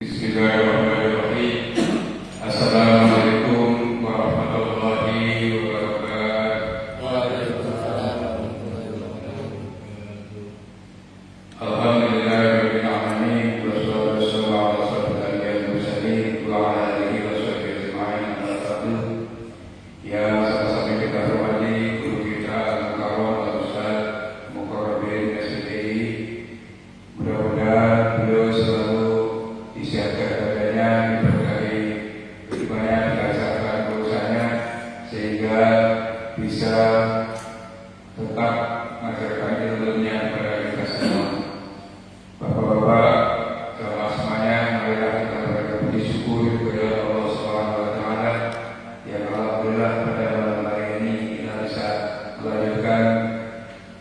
Bismillahirrahmanirrahim. Assalamualaikum warahmatullahi wabarakatuh. Waalaikumsalam warahmatullahi wabarakatuh. Alhamdulillahirabbil alamin wassalatu wassalamu ala asyrofil mursalin wa ala alihi washabihi ajma'in. Amma ba'du. Ya sama-sama kita hormati guru kita Al-Mukarram Al-Ustaz Mukarramin SDI. Mudah-mudahan beliau selalu disehatkan badannya, diberkahi hidupnya, dirasakan urusannya sehingga bisa tetap mengajarkan ilmunya kepada kita semua. Bapak-bapak, jamaah semuanya, marilah kita berpuji syukur kepada Allah Subhanahu wa taala yang alhamdulillah pada malam hari ini kita bisa melanjutkan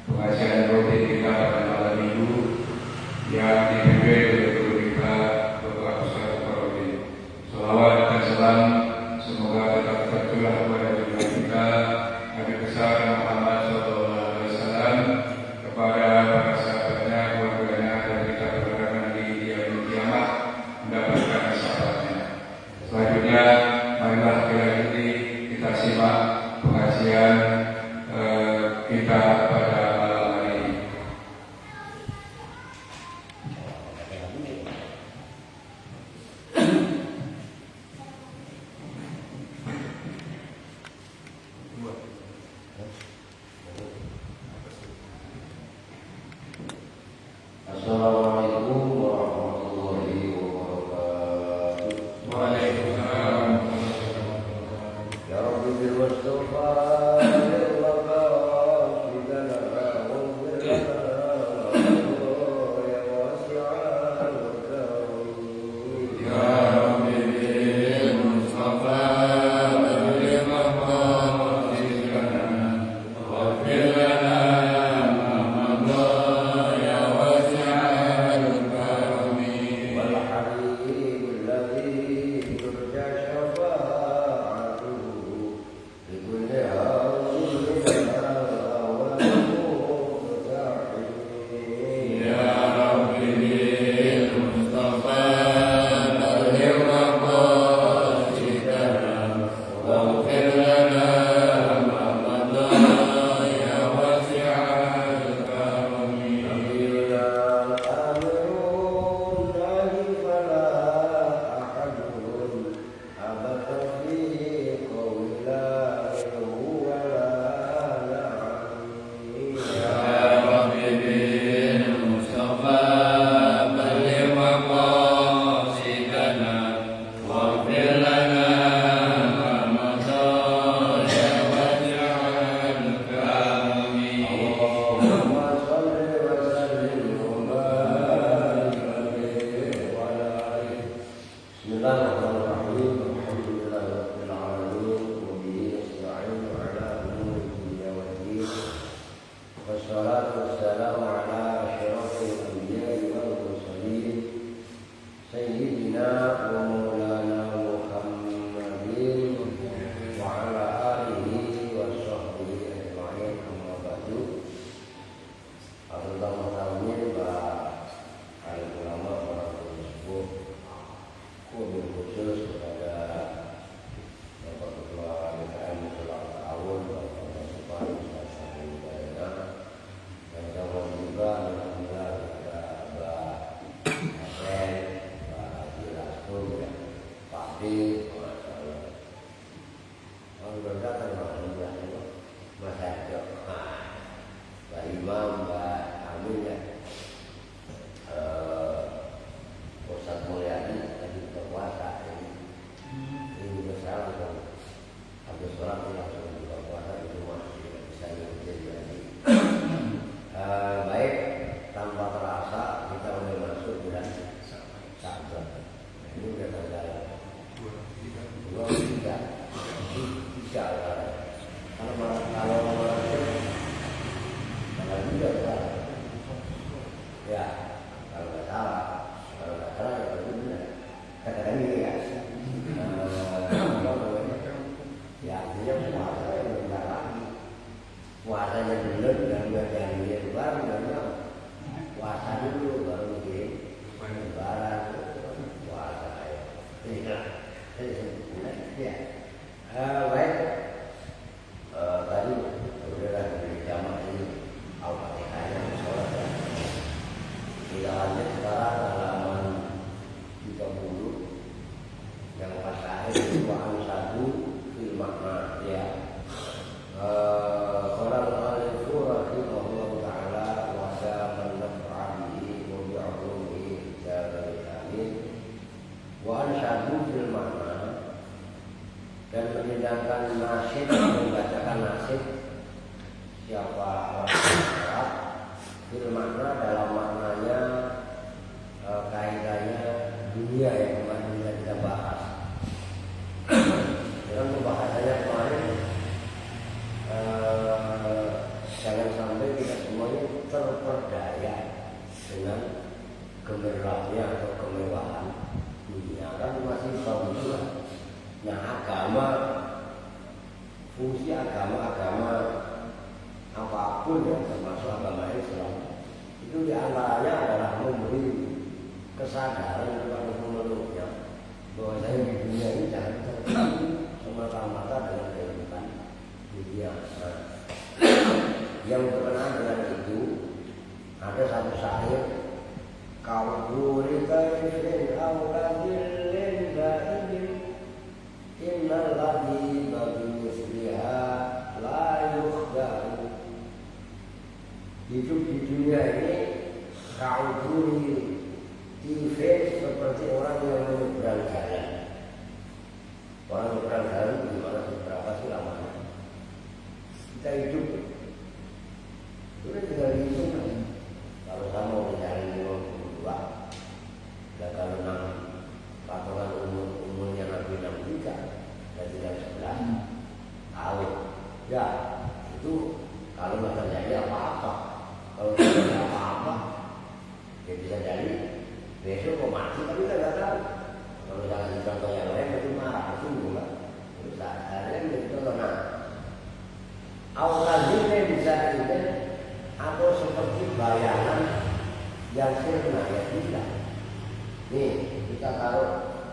pengajian rutin kita pada malam Minggu yang dipimpin oleh guru kita Bapak Ustaz Mukarramin. Salawat dan salam semoga tetap tercurah kepada junjungan kita Nabi besar Muhammad SAW, kepada para sahabatnya, keluarganya, dan kita berharap nanti di hari kiamat mendapatkan syafaatnya. Selanjutnya, marilah kita simak pengajian kita pada malam hari ini. Assalamualaikum warahmatullahi wabarakatuh. Waalaikumsalam. Ya Rabbi bil Mustafa puasanya belum dan dari luar puasa dulu baru bikin lebaran puasa Al-Quran satu fil makna ya. Orang alifu rahimahullah ta'ala wa man naf'abihi wa bi'ulumihi jari amin wa ansadu fil makna, dan mendengarkan nasib, membacakan nasib siapa orang Arab fil makna dalam maknanya kaitannya dunia yang kemarin kita bahas. Dalam pembahasannya kemarin jangan sampai kita semuanya terperdaya dengan gemerlapnya atau kemewahan dunia, kan masih tahu juga. Nah, agama, fungsi agama apapun yang termasuk agama Islam itu diantaranya adalah memberi kesadaran kepada pemeluknya bahwa saya di dunia ini jangan terjadi semata-mata dengan kehidupan dunia. Nah, yang berkenaan dengan itu ada satu syair, kau burita fil awladil laibin innal ladhi bagi misliha la yukhdahu. Hidup di dunia ini kau buri TV seperti orang yang menyeberang jalan. Orang menyeberang jalan gimana, seberapa sih lamanya? Kita hidup sudah tinggal dihitung. Kalau saya mau mencari 52, dan kalau patokan umurnya Nabi 63 dan tidak 11 tahun, ya itu kalau nggak terjadi apa-apa. Kalau terjadi apa-apa, ya bisa jadi besok mau mati, tapi kita nggak tahu. Kalau jangan contoh yang lain itu marah, itu juga. Terus akhirnya itu karena awalnya bisa ini atau seperti bayangan yang sirna ya tidak. Nih kita taruh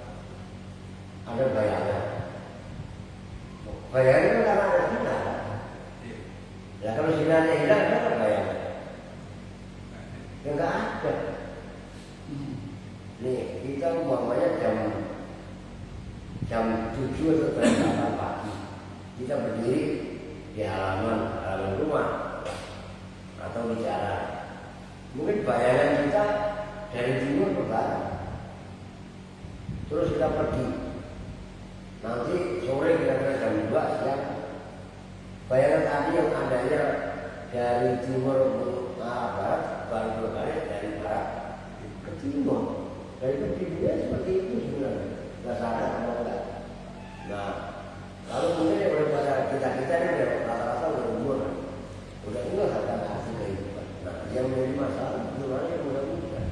ada bayangan. Bayangan itu karena ada sinar. Ya kalau sinarnya hilang, apa bayangan? Ya nggak ada. Nih kita umpamanya jam 7 atau jam 8 pagi kita berdiri di halaman rumah atau bicara, mungkin bayangan kita dari timur ke barat, terus kita pergi, nanti sore kira-kira jam 2 siang bayangan tadi yang adanya dari timur ke arah barat balik berbalik dari barat ke timur. Dari itu dia seperti itu sebenarnya, nggak sadar atau enggak. Nah, kalau mungkin yang daripada kita ini rata-rata udah umur, udah enggak akan hasil kehidupan. Nah, yang menjadi masalah sebenarnya mudah-mudahan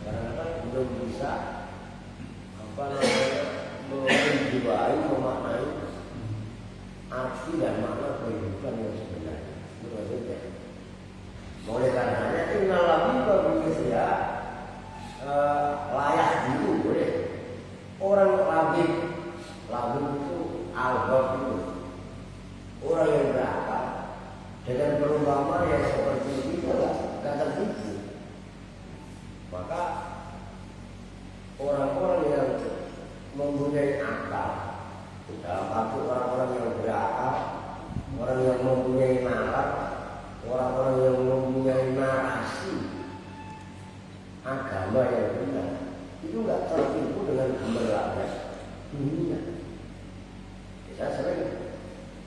kadang-kadang belum bisa menjiwai, memaknai arti dan makna kehidupan yang sebenarnya. Betul-betul. Oleh karenanya tinggal lagi bagi ya. Layak dulu boleh. Orang labib itu albab itu orang yang berakal dengan perumpamaan yang seperti itu nggak tertipu. Maka orang-orang yang mempunyai akal, dalam arti orang-orang yang berakal, orang yang mempunyai nalar, orang-orang yang mempunyai narasi agama yang benar, itu nggak tertipu dengan gemerlapnya dunia. Saya sering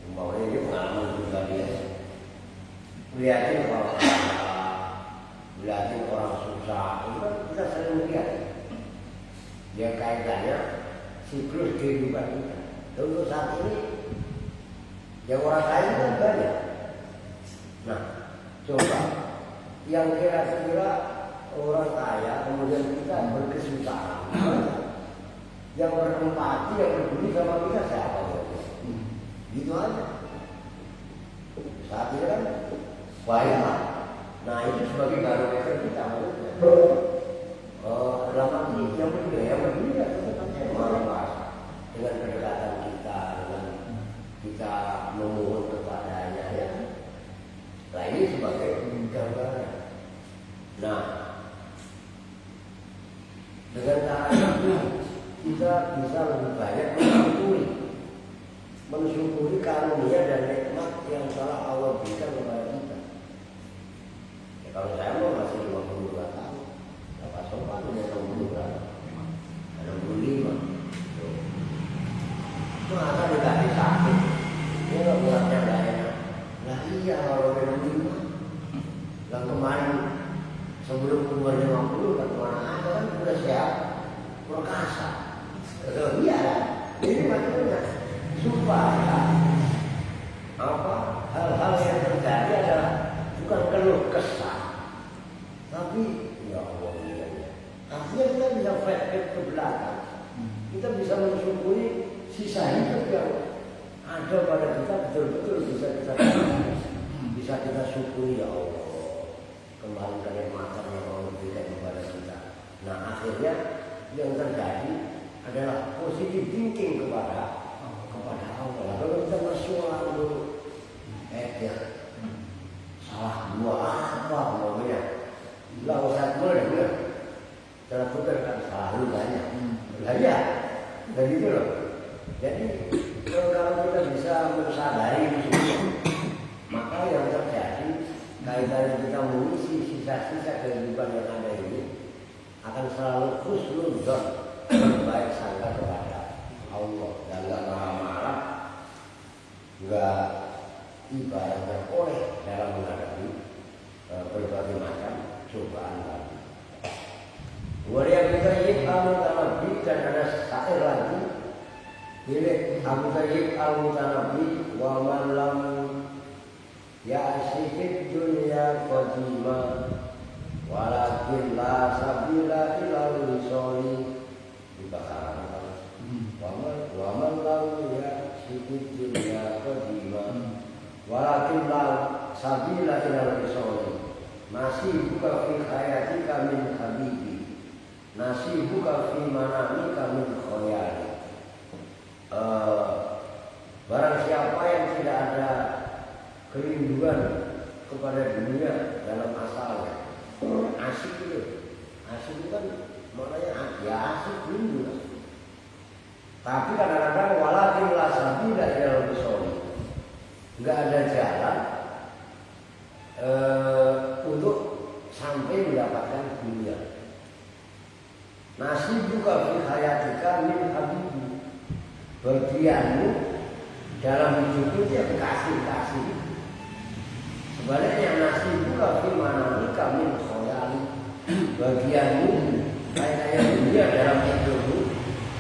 umpamanya ini pengalaman pribadi ya, lihatin orang susah, itu kan kita sering melihat yang kaitannya siklus kehidupan kita. Dan untuk saat ini yang orang kaya kan banyak. Nah, coba yang kira-kira orang kaya kemudian kita berkesusahan, yang berempati, yang peduli sama kita siapa? Gitu aja. Saat ini kan baik. Nah itu sebagai barometer kita. Dalam arti yang peduli ya tetap sama dengan kedekatan kita, dengan kita memohon kepadanya ya. Nah ini sebagai gambaran. Nah dengan cara itu kita bisa lebih banyak mensyukuri karunia dan nikmat yang telah Allah berikan kepada kita. Ya, kalau saya mau masih 52 tahun, Bapak Sopan udah 60 berapa? 65. Masa dikasih sakit? Dia nggak buatnya nggak enak. Nah iya kalau udah 65. Yang kemarin sebelum umur 50 kan kemana aja kan udah sehat, perkasa. Iya, ini maksudnya supaya apa hal-hal yang terjadi adalah bukan keluh kesah, tapi ya Allah ya. Artinya kita bisa flashback ke belakang, kita bisa mensyukuri sisa hidup yang ada pada kita betul-betul bisa kita syukuri ya Allah, kembali kenikmatan yang Allah berikan kepada kita. Nah akhirnya yang terjadi adalah positive thinking kepada Allah. Kalau kita selalu ya salah dua apa namanya, lalu satu ya cara putar kan selalu banyak. Ya, dan itu loh. Jadi kalau kita bisa mensadari itu, maka yang terjadi kaitannya kita mengisi sisa-sisa kehidupan yang ada ini akan selalu husnuzon, baik sangka kepada Allah dan nggak marah-marah, nggak ibaratnya oleh dalam menghadapi berbagai macam cobaan tadi. Kemudian kita yik al-mutanabi dan ada syair lagi. Pilih Abu Tayyib al-Mutanabi wa man lam ya'sifid dunya qadima walakin la sabila ilal wisoli dibakaran wa man lam ya'sifid dunya qadima walakin la sabila ilal wisoli nasibuka fi hayatika min habibi nasibuka fi manamika min khoyali. Barang siapa yang tidak ada kerinduan kepada dunia dalam asalnya, asik itu kan maknanya ya asik rindu. Tapi kadang-kadang walakin la sabila ilal wisoli, nggak ada jalan untuk sampai mendapatkan dunia. Nasibuka fi hayatika min habibi, bagianmu dalam hidupmu dia kasih. Sebaliknya nasibuka fi manamika min khoyali, bagianmu kayak dunia dalam hidupmu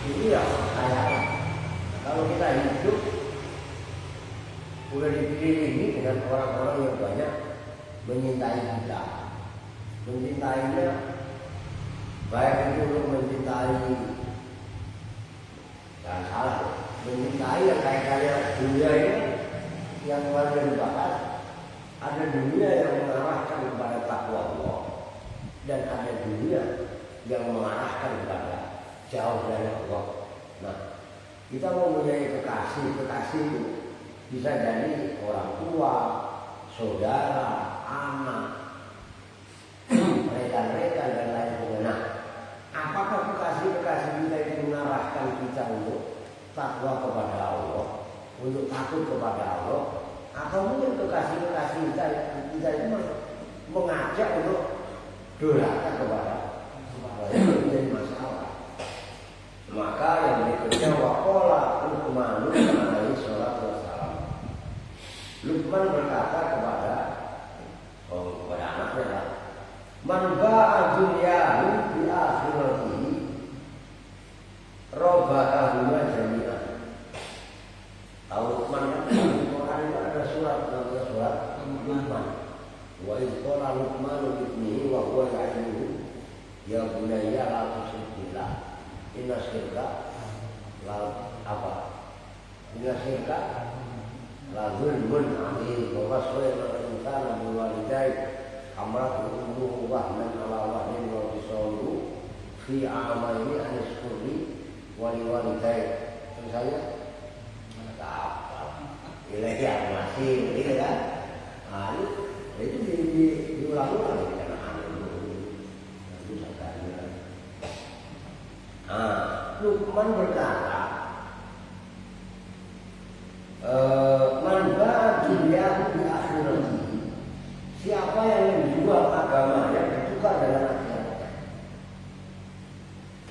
itu ya khayalan. Kalau kita hidup udah dikelilingi dengan orang-orang yang banyak menyintai kita, mencintainya baik itu untuk mencintai dan salah, mencintai yang kayak dunia ini yang luar dibahas. Ada dunia yang mengarahkan kepada takwa Allah dan ada dunia yang mengarahkan kepada jauh dari Allah. Nah, kita mempunyai kekasih itu bisa jadi orang tua, saudara, anak, rekan-rekan dan lain sebagainya. Nah, apakah kekasih kita itu mengarahkan kita untuk takwa kepada Allah, untuk takut kepada Allah, atau mungkin kekasih kita itu mengajak untuk durhaka kepada Allah, itu menjadi masalah. Maka yang berikutnya waqala Luqman alaihi salatu wassalam. Luqman berkata kepada anaknya, man ba'a dunyahu bi akhiratihi robakahuma jami'an. Tahu Luqman kan? Quran itu ada surat namanya surat Luqman. Wa idh qala Luqmanu libnihi wa huwa ya'iduhu ya bunayya la tusyrik billah inna syirka la apa? Inna syirka la zulmun 'adzim wa wasayna al-insana bil walidayni amratu ummuhu wahnan 'ala wahnin wa fisaluhu fi 'amaini an yashkuri wali walidayni. Terus saya ilahi masih begitu kan? Itu diulang-ulang karena itu sakanya. Luqman berkata, man ba'a dunyahu bi akhiratihi, siapa yang menjual agamanya bertukar dengan akhiratnya.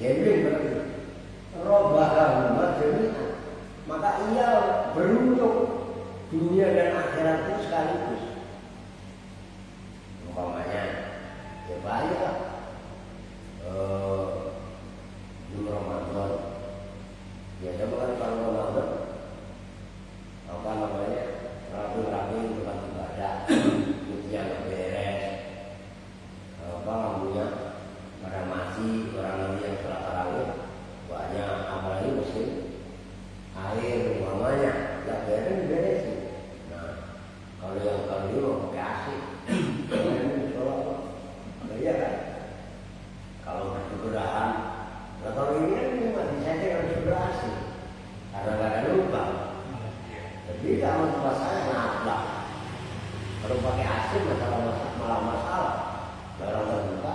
Gambling berarti robahahuma jami'an, maka ia beruntung dunia dan akhirat itu sekaligus. Umpamanya ya banyak lah di Ramadan biasa bukan kalau Ramadan apa namanya rapi-rapi tempat ibadah yang beres apa lampunya pada masih orang yang sholat tarawih banyak apalagi musim air umpamanya ya beres. Nah kalau yang kali mau pakai AC iya kan? Kalau berkebudayaan, nah kalau ini kan masih saja harus berasi, karena nggak ada lubang. Jadi kalau tempat saya naflah, kalau pakai AC malah masalah, barang terbuka.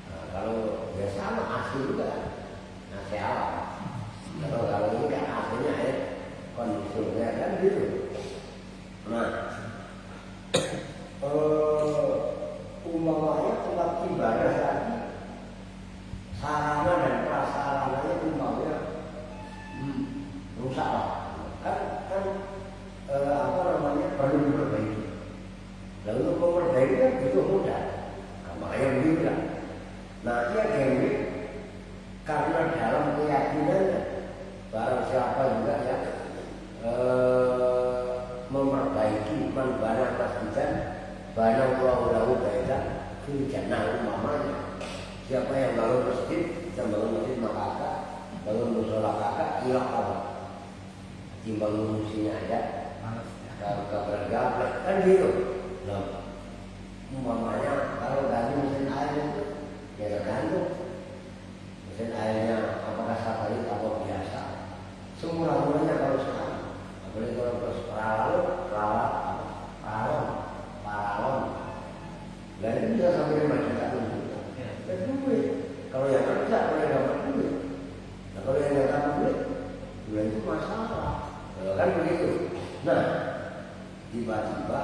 Nah, kalau ya sama AC juga, AC alam. Kalau ini kan AC-nya kondisioner kan gitu. Nah. Umpamanya tempat ibadah tadi sarana dan prasarananya umpamanya rusak lah kan apa namanya perlu diperbaiki. Lalu untuk memperbaiki kan butuh modal. Nah, makanya begitu kan. Nah dia gambling karena dalam keyakinannya barang siapa juga yang memperbaiki membana masjidan banyak pulau-pulau daerah di jannah umpamanya. Siapa yang bangun masjid, bisa bangun masjid makaka, bangun musola kakak, iya apa? Timbang musinya aja, gablek kan gitu. Nah, umpamanya kalau ganti mesin air itu, ya tergantung mesin airnya apakah satelit atau biasa. Semurah-murahnya kalau sekarang, apalagi kalau paralon. Dan itu bisa sampai 5 juta dan duit. Kalau yang kerja, kalau yang dapat duit. Nah kalau yang nggak dapat duit, bulan itu masalah. Kan begitu. Nah, tiba-tiba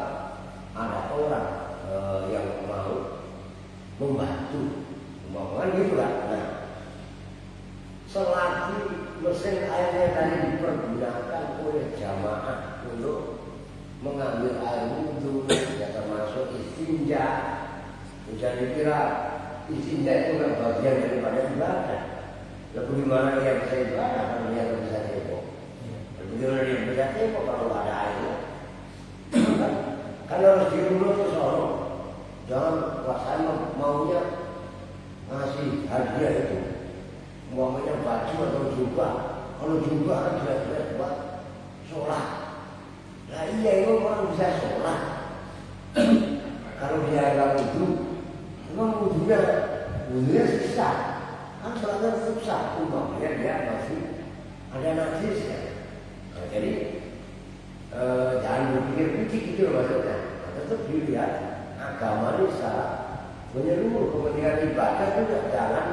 ada orang yang mau membantu, kan gitu kan. Nah, selagi mesin airnya tadi dipergunakan oleh jamaah untuk mengambil air wudhu, ya termasuk istinja. Jangan dikira istinja itu nggak bagian daripada ibadah. Lalu gimana dia bisa ibadah kalau dia nggak bisa tepok? Bagaimana dia bisa tepok kalau nggak ada airnya? Kan harus diurus ke sono. Jangan saya maunya ngasih hadiah itu, uangnya baju atau jubah. Kalau jubah kan jelas-jelas buat sholat. Nah iya itu orang bisa sholat. Kalau dia nggak wudhu, memang wudhunya sisa. Kan sholatnya tetap sah. Umpamanya dia masih ada najis ya. Nah, jadi jangan berpikir-pikir gitu maksudnya. Nah, tetap dilihat agama ini secara menyeluruh. Kepentingan ibadah juga jangan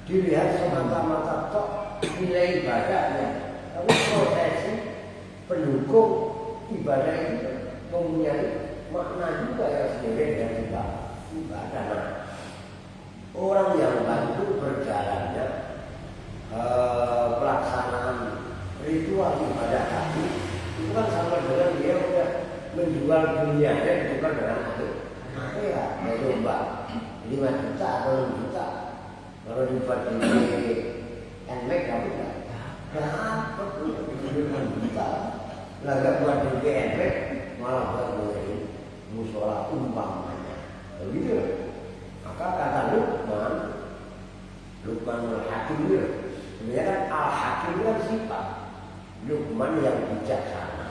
dilihat semata-mata tok nilai ibadahnya. Tapi prosesi pendukung ibadah itu mempunyai makna juga yang sendiri dengan ibadah. Nah, orang yang bantu berjalannya pelaksanaan ritual ibadah tadi itu kan sama dengan dia udah menjual dunianya ditukar dengan akhirat. Ya coba 5 juta atau 6 juta kalau dibuat di NMAX kamu nggak dapat tuh 5 juta. Lah nggak buat di NMAX malah buat mulai musola umpamanya. Begitu. Maka kata Luqman al-Hakim itu sebenarnya kan al-Hakim kan sifat Luqman yang bijaksana.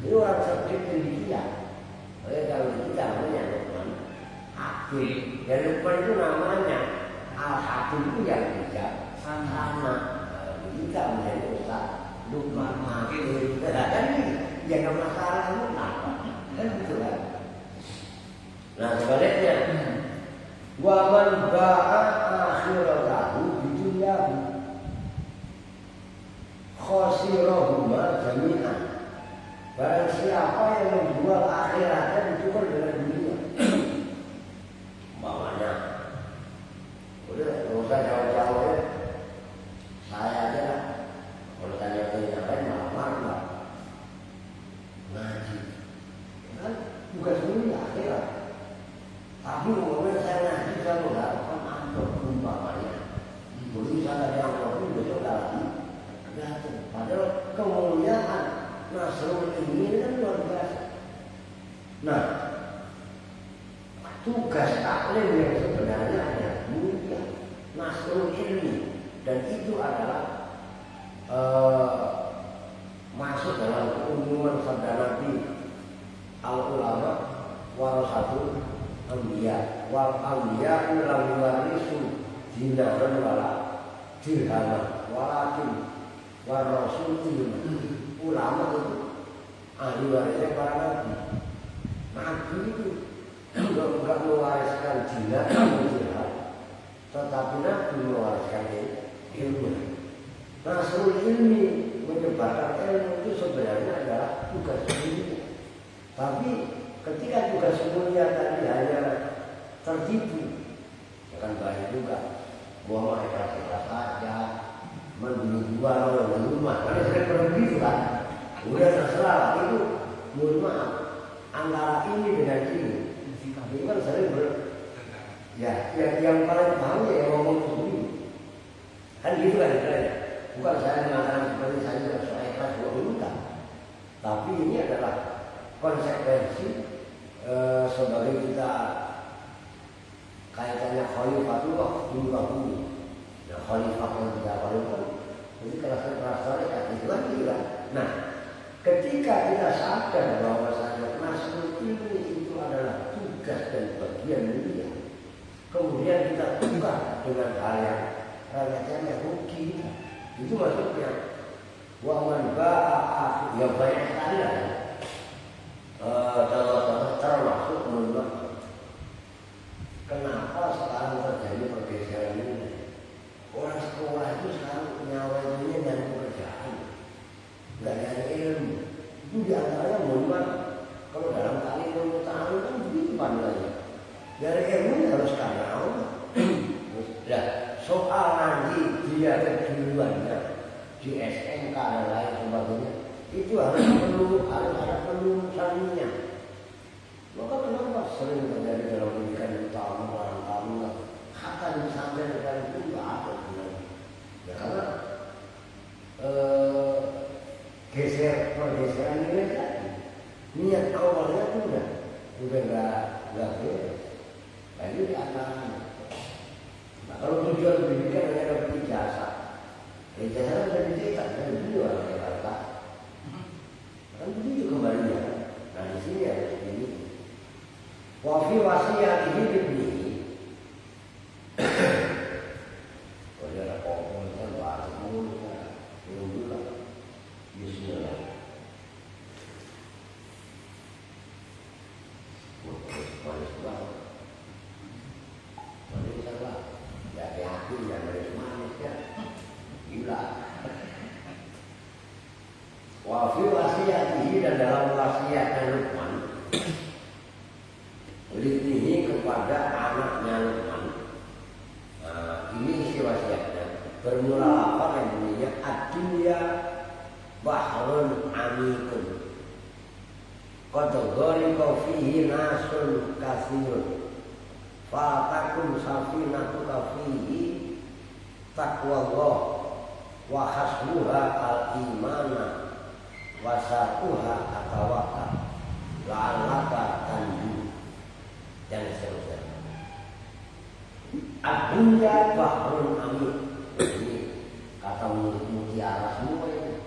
Itu orang cerdik pendidikan. Oleh kalau kita namanya Luqman Hakim. Dan Luqman itu namanya al-Hakim itu yang bijaksana. Kita menjadi ustaz Luqman Hakim. Kan yang masalah itu apa? Kan betul kan? Nah sebaliknya wa man ba'a akhiratahu bidunyahu, Barang siapa yang menjual akhiratnya ditukar dengan dunia. Umpamanya, udah nggak usah jauh-jauh ya. Saya aja lah. Kalau tanya-tanya lain malah marah. Ngaji, kan bukan dunia akhirat. Tapi umumnya saya ngaji saya mengharapkan amplop umpamanya. Dibeli saya yang amplop besok lagi. Padahal kemuliaan Nasrul ini kan luar biasa. Nah, tugas taklim yang sebenarnya adalah mulia Nasrul ini, dan itu adalah masuk dalam keumuman sabda Nabi al-ulama warasatul anbiya wal anbiya lam yuwarisu dinaran wala dirhaman walakin warasul ulama itu ahli warisnya para nabi. Nabi itu bukan mewariskan dinar atau dirham, tetapi Nabi mewariskan ilmu. Nasrul ilmi, menyebarkan ilmu itu sebenarnya adalah tugas mulia. Tapi ketika tugas mulia tadi hanya tertipu, akan banyak juga bahwa mereka saja membeli dua membeli rumah. Karena saya pernah begitu kan, udah terserah itu. Mohon maaf, antara ini dengan ini kan sering ya yang paling paham ya yang ngomong sendiri. Kan gitu kan ya. Bukan saya mengatakan seperti saya tidak soal ikhlas bukan. Tapi ini adalah konsekuensi sebagai kita kaitannya khalifatullah di muka bumi. Nah, khalifah yang tidak khalifah jadi kerasa itu kan gitu kan. Nah, ketika kita sadar bahwa Nasrul ini itu adalah tugas dan bagian mulia, kemudian kita tukar dengan hal yang rakyatnya rugi, itu maksudnya waman ba'a yang banyak sekali lah ya. Termasuk menurut kenapa sekarang terjadi pergeseran ini? Orang sekolah itu sekarang nyawanya nyari pekerjaan, nggak nyari ilmu. Itu diantaranya mohon kalau dalam kali ilmu ta'alum kan begitu panggilannya. Dari ilmu harus kenal. Nah, soal nanti dia kejuruannya di SMK dan lain sebagainya, itu harus ada pelulusannya. Maka kenapa sering terjadi dalam pendidikan utama orang-orang kata disampaikan itu nggak ada sebenarnya. Ya karena pergeseran ini tadi niat awalnya tuh udah nggak beres. Nah ini di atas. Nah kalau tujuan pendidikan hanya dapat ijazah, ijazah sudah dicetak dari dulu orang Jakarta. Kan begitu kembalinya. Nah di sini ada ini. Wafi wasiat ini dibeli. Kalau ada orang yang bahas mulu, belum juga. Bismillah. Manis banget. Manis apa? Ya hati yang manis ya. Gila. Wafi wasiat ini dan dalam wasiatnya Luqman. Ini kepada anaknya Luqman. Ini isi wasiatnya. Bermula apa yang bunyinya ad-dunya bahrun amikun. Qad ghariqa fihi nasun katsirun. Fa takun safinatuka fihi taqwallah wa hasbuha al-imana wa sa'uha atawakal la'allaka tanju. Dan seterusnya. Ad-dunya bahrun amik. Ini kata mutiara semua ini.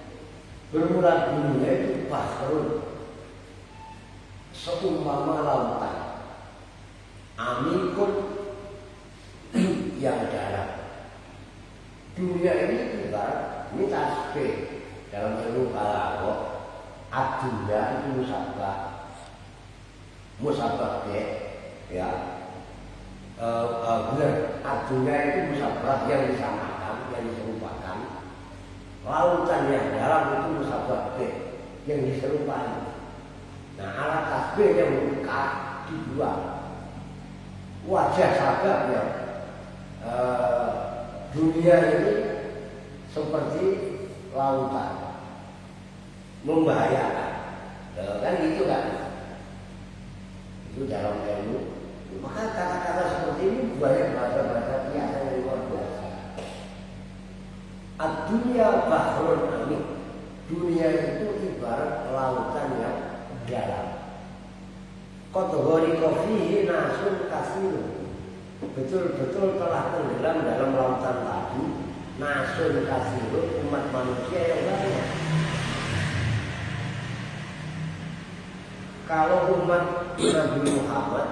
Bermula dunia itu bahrun, seumpama lautan. Amikun yang dalam. Dunia ini ibarat ini tasbih dalam ilmu balaghah. Ad-dunya itu musabah ya. Benar, ad-dunya itu musabah yang disamakan, yang diserupakan. Lautan yang dalam itu musabah yang diserupai. Nah, alat tasbih yang dibuang. Wajah sababnya dunia ini seperti lautan, membahayakan. Kan gitu kan? Itu dalam ilmu. Maka kata-kata seperti ini banyak bahasa-bahasa biasa yang luar biasa. Ad-dunya bahrun amin. Dunia itu ibarat lautan yang dalam. Kategori kofihi nasun kasiru. Betul-betul telah tenggelam dalam lautan tadi. Nasun kasiru, umat manusia yang banyak. Kalau umat Nabi Muhammad,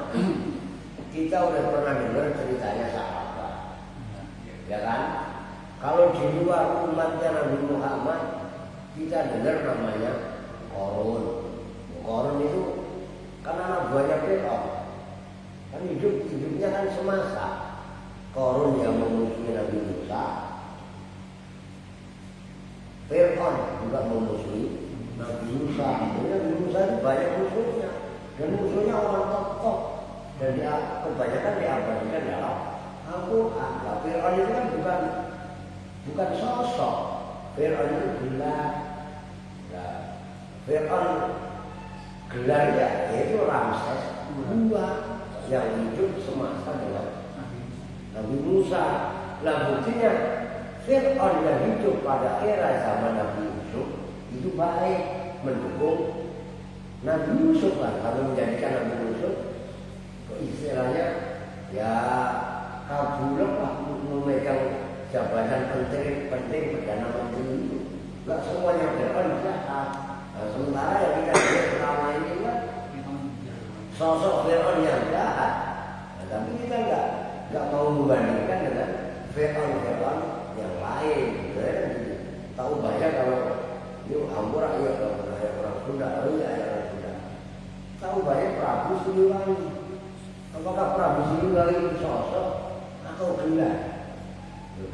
kita udah pernah dengar ceritanya sahabat, ya kan? Kalau di luar umatnya Nabi Muhammad, kita dengar namanya Korun. Korun itu kan anak buahnya Fir'aun. Kan hidupnya kan semasa. Korun yang memusuhi Nabi Musa, Fir'aun juga memusuhi Nabi Musa. Nabi Musa itu banyak musuhnya, dan musuhnya orang top. Dan dia kebanyakan diabadikan dalam Al-Quran. Nah, Fir'aun itu kan bukan sosok. Fir'aun itu gelar. Nah, Fir'aun gelarnya yaitu Ramses II yang hidup semasa dengan Nabi Musa. Nah, buktinya Fir'aun yang hidup pada era zaman Nabi Yusuf itu baik, mendukung Nabi Yusuf kan. Kalau menjadikan Nabi Yusuf istilahnya ya kabulok lah, memegang jabatan penting Perdana Menteri itu. Gak semuanya Fir'aun jahat. Nah, sementara yang kita lihat selama ini kan sosok Fir'aun yang jahat. Nah, tapi kita nggak mau membandingkan dengan Fir'aun yang lain. Tahu banyak kalau yuk Ampura, ya orang Sunda, orang Sunda. Tahu banyak Prabu Siliwangi. Apakah Prabu Siliwangi itu sosok atau gelar?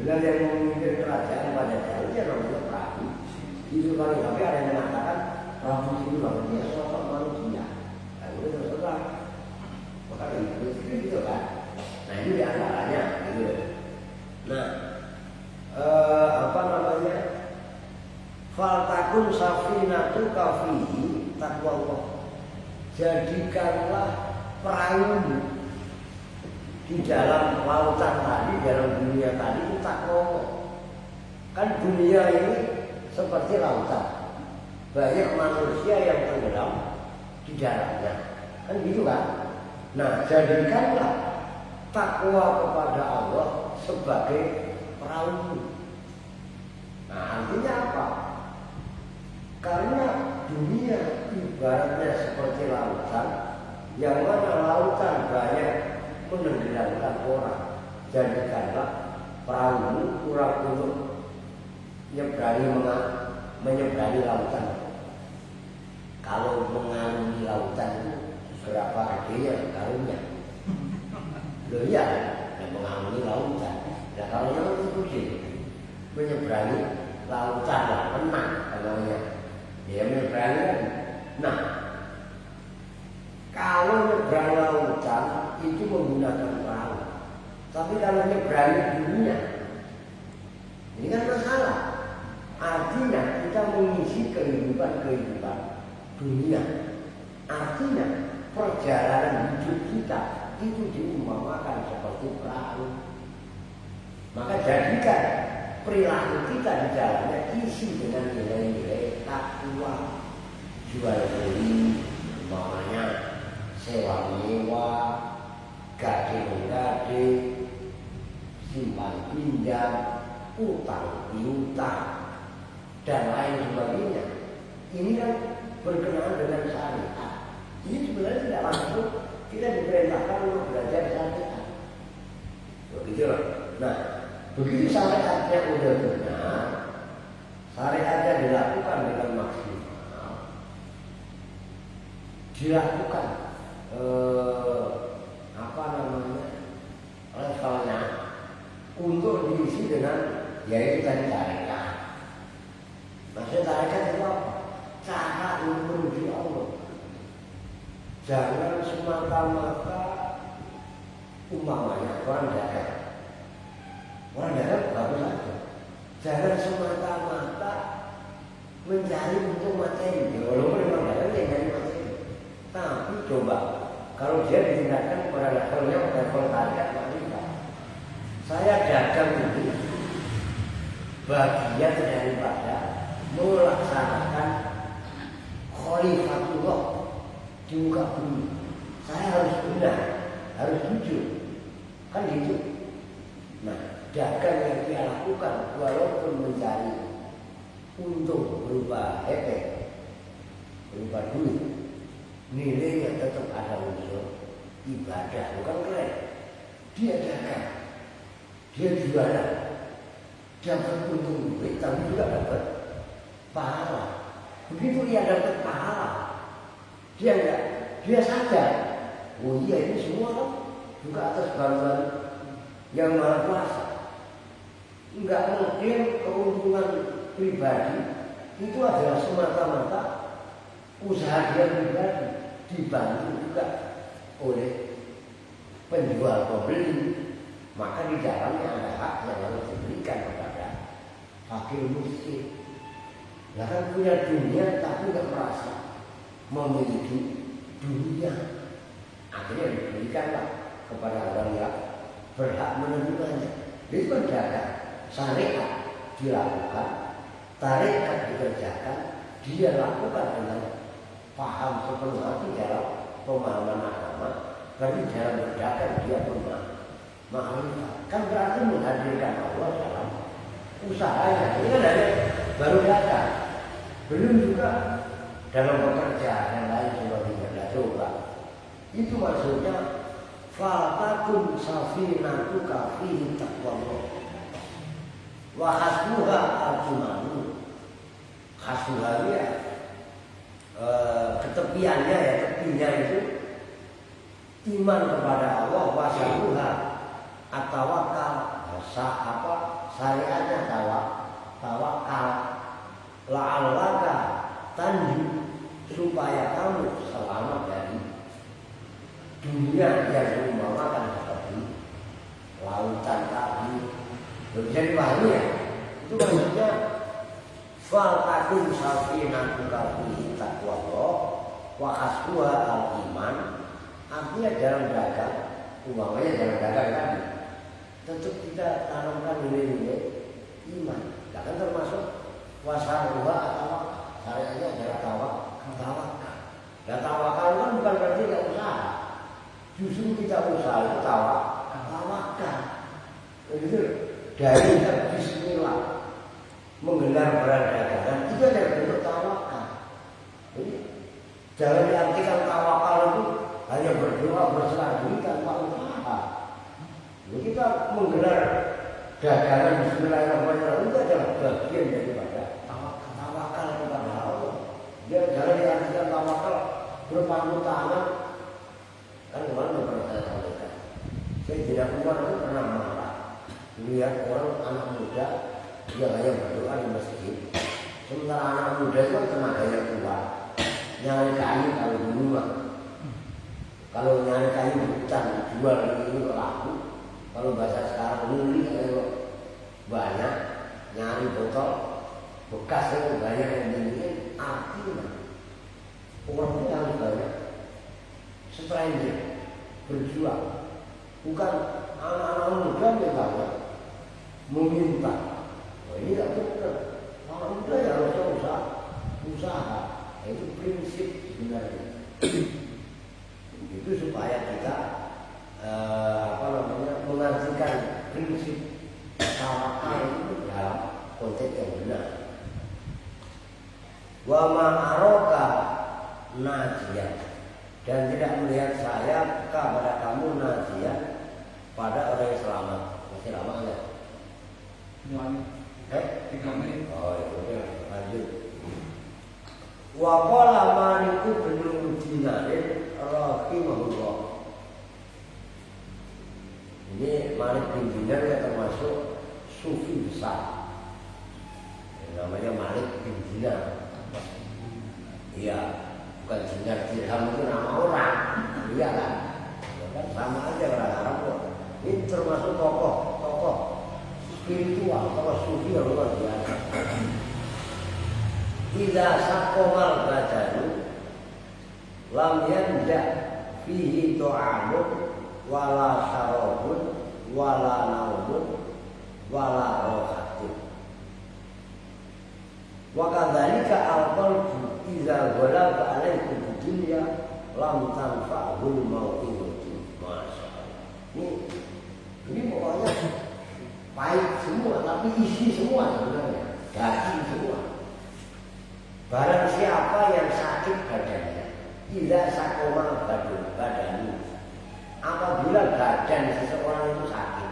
Gelar yang memimpin kerajaan pada jalan dia namanya Prabu Siliwangi. Tapi ada yang mengatakan Prabu Siliwangi dia sosok manusia. Nah, itu terserah. Maka itu gitu kan. Nah, ini diantaranya gitu. Nah, apa namanya? Faltakun safinatu kafihi taqwallah. Jadikanlah perahu di dalam lautan tadi, dalam dunia tadi itu takwa. Kan dunia ini seperti lautan, banyak manusia yang tenggelam di dalamnya, kan gitu kan? Nah, jadikanlah takwa kepada Allah sebagai perahu. Nah, artinya apa? Karena dunia ibaratnya seperti lautan, yang mana lautan banyak menenggelamkan orang. Jadikanlah perahu kurang untuk menyeberangi lautan. Kalau mengarungi lautan itu berapa gedenya karungnya? Loh iya, mengarungi lautan. Nah, kalau yang itu menyeberangi lautan lah, menang namanya. Dia menyeberangi. Nah, kalau menyeberang lautan itu menggunakan perahu. Tapi kalau menyeberangi dunia, ini kan masalah. Artinya kita mengisi kehidupan dunia. Artinya perjalanan hidup kita itu diumpamakan seperti perahu. Maka jadikan perilaku kita di dalamnya isi dengan nilai-nilai takwa, jual beli, umpamanya sewa menyewa, gade-gade, simpan pinjam, utang piutang, dan lain sebagainya. Ini kan berkenaan dengan syariat. Ini sebenarnya tidak langsung kita diperintahkan untuk belajar syariat. Begitu loh. Nah, begitu syariatnya udah benar, syariatnya dilakukan dengan maksimal, dilakukan levelnya untuk diisi dengan yaitu tadi tarekat. Maksudnya tarekat itu apa? cara untuk menuju Allah. Jangan semata-mata umpamanya orang dagang. Orang dagang bagus saja. Jangan semata-mata mencari untung materi. Ya, walaupun memang dagang dia cari materi. Tapi coba kalau dia ditingkatkan pada levelnya level target wanita. Saya dagang ini bagian daripada melaksanakan khalifatullah di muka bumi. Saya harus benar, harus jujur, kan gitu. Nah, dagang yang dia lakukan walaupun mencari untung berupa efek, berupa duit, nilainya tetap ada unsur ibadah, bukan keren. Dia dagang, dia jualan, dapat untung duit, tapi juga dapat pahala. Begitu dia dapat pahala, dia sadar, oh iya ini semua kan juga atas bantuan yang Maha Kuasa. Enggak mungkin keuntungan pribadi itu adalah semata-mata usaha dia pribadi, dibantu juga oleh penjual pembeli. Maka di dalamnya ada hak yang harus diberikan kepada fakir miskin. Ya kan punya dunia tapi nggak merasa memiliki dunia. Akhirnya diberikanlah kepada orang yang berhak menerimanya. Itu kan dagang. Syariat dilakukan, tarekat dikerjakan, dia lakukan dengan paham sepenuh hati dalam pemahaman agama. Tapi dalam berdagang dia ma'rifat. Kan berarti menghadirkan Allah dalam usahanya. Ini kan hanya baru dagang, belum juga dalam bekerja dan lain sebagainya. Nah, coba itu maksudnya fatakun safinatuka fihi taqwallah wa hasbuha al-imanu. Hasbuha ketepiannya ya, tepinya itu iman kepada Allah, wasabuha at-tawakal, syariatnya tawakal, la'allaka tanju, supaya kamu selamat dari dunia yang diumpamakan seperti lautan tadi. Bisa dipahami ya? Itu maksudnya faltakun safinatuka fihi taqwallah wa hasbuha al-iman. Artinya dalam dagang, umpamanya dalam dagang tadi, tentu kita tanamkan nilai-nilai iman. Nah, kan termasuk wasaruha atau syariatnya adalah tawakal. Dan tawakal kan bukan berarti tidak usaha. Justru kita usaha itu tawakal. Begitu. Dari bismillah menggelar barang dagangan itu adalah bentuk tawakal. Jadi jangan diartikan tawakal itu hanya berdoa berserah diri tanpa usaha. Jadi kita menggelar dagangan bismillahirrahmanirrahim itu adalah bagian daripada tawakal kepada Allah. Dia jangan diartikan tawakal berpangku tangan. Kan kemarin pernah saya sampaikan, saya tidak pernah marah lihat orang anak muda dia hanya berdoa di masjid, sementara anak muda itu kan tenaganya kuat, nyari kayu kalau dulu mah, kalau nyari kayu di hutan jual ini laku, kalau bahasa sekarang nguli banyak, nyari botol bekas itu banyak yang dingin, artinya orang itu harus banyak stranger berjuang, bukan anak-anak muda misalnya meminta. Oh, ini tidak benar. Anak muda ya harusnya usaha. Itu prinsip sebenarnya. Itu supaya kita mengartikan prinsip tawakal itu dalam konteks yang benar. Wa ma'aroka najiyah, dan tidak melihat saya kepada kamu najiyah, pada orang yang selamat. Masih lama enggak? 3 menit. Oh ya udah lanjut. Wa qala Malik bin Dinar rahimahullah. Ini Malik bin Dinar yang termasuk sufi besar. Namanya Malik bin Dinar. Idza saqamal badanu lam yanda fihi ta'amun wala syarabun wala naumun wala rohatun. Wa kadzalika al-qalbu idza ghalaba 'alaikum dunya lam tanfa'ul mau'izatu. Masyaallah. Ini pokoknya pahit semua, tapi isi semua sebenarnya, daging semua. Barang siapa yang sakit badannya, idza saqama badanu, apabila badan seseorang itu sakit,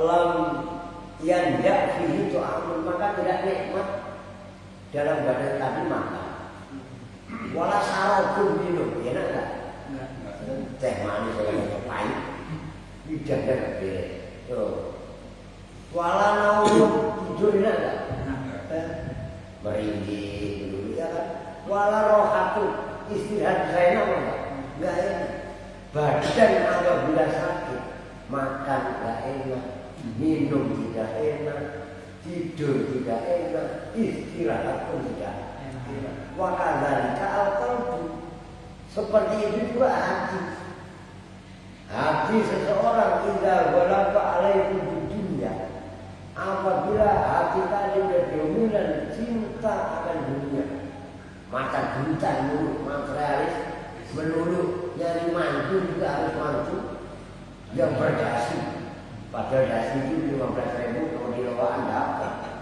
lam yanda fihi ta'amun, maka tidak nikmat dalam badan tadi makan. Wala sarabun minum, ya enggak? Teh manis yang pahit, lidahnya beres. Wala naumun, tidur enggak? Merinding dulu ya kan. Wala rohatun, istirahat saya enggak enak. Badan apabila sakit, makan enggak enak, minum tidak enak, tidur tidak enak, istirahat pun tidak enak. Wa kadzalika al-qalbu, seperti itu juga hati. Hati seseorang idza ghalaba 'alaikum dunya, apabila hati tadi sudah dominan cinta akan dunia, mata buta mulut materialis, melulu nyari mantu juga harus mantu yang berdasi. Padahal dasi itu 15.000 kalau di lowaan dapat.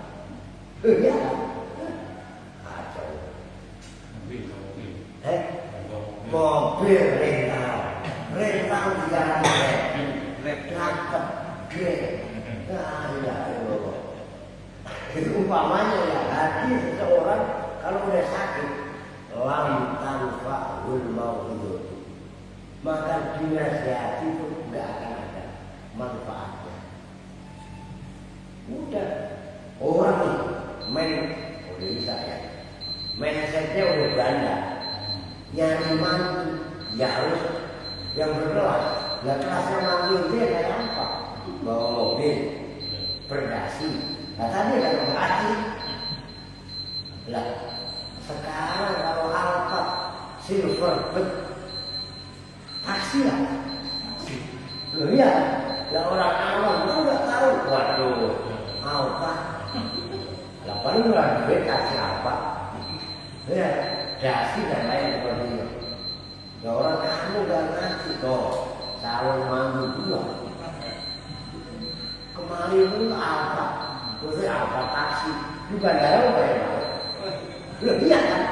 Ya, kacau. Mobil rental jalan ngantep gede. Nah, ya Allah. Itu umpamanya ya, hati seseorang kalau udah sakit, lam tanfa'ul mau'izatu, maka dinasihati itu nggak akan ada manfaatnya. Udah orang itu main, udah bisa ya, mindsetnya udah ganda, nyari mantu ya harus yang berkelas. Ya kelasnya mantu dia kayak apa? Bawa mobil berdasi. Nah tadi kan berdasi. Lah sekarang kalau Alphard Silverbird taksi lah. Loh iya, ya orang awam itu nggak tahu. Waduh, apa? Lah paling nggak duit taksi apa? Ya, dasi dan lain sebagainya. Ya orang kamu nggak ngerti kok. Calon mantu dua. Kemarin itu apa? Terus apa taksi? Juga dalam apa ya? Loh iya kan?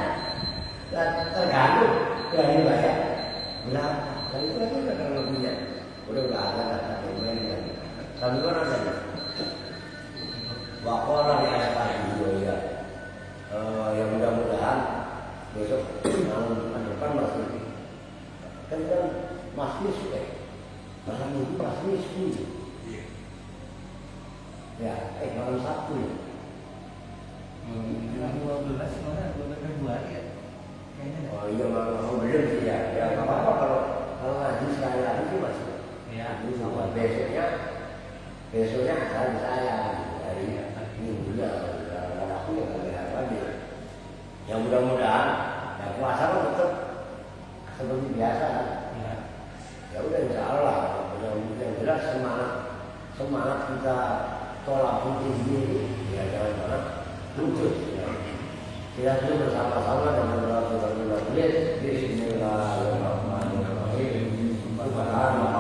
Tergantung dari bayar berapa? Dan itu aja udah kalau punya. Udah ada kata pemain lagi. Tapi orang ada. Bapak yang ada video ya. Yang mudah-mudahan besok malam depan masih kan masih sudah. Malam ini masih sudah. Ya, malam Sabtu ya. Tanggal 12 mana? 12 Februari ya? Kayaknya. Oh iya, mau belum sih ya. Ya nggak apa-apa kalau ngaji sekali lagi sih masih. Ya. Sama besoknya hari saya hari minggunya. Dan aku ya nggak lagi. Yang mudah-mudahan ya puasa kan tetap seperti biasa kan. Ya udah insya Allah. Yang jelas semangat kita tolak putih ini ya jangan putus ya. Kita dulu bersama-sama dengan berdoa Bismillahirrahmanirrahim. Subhanallah.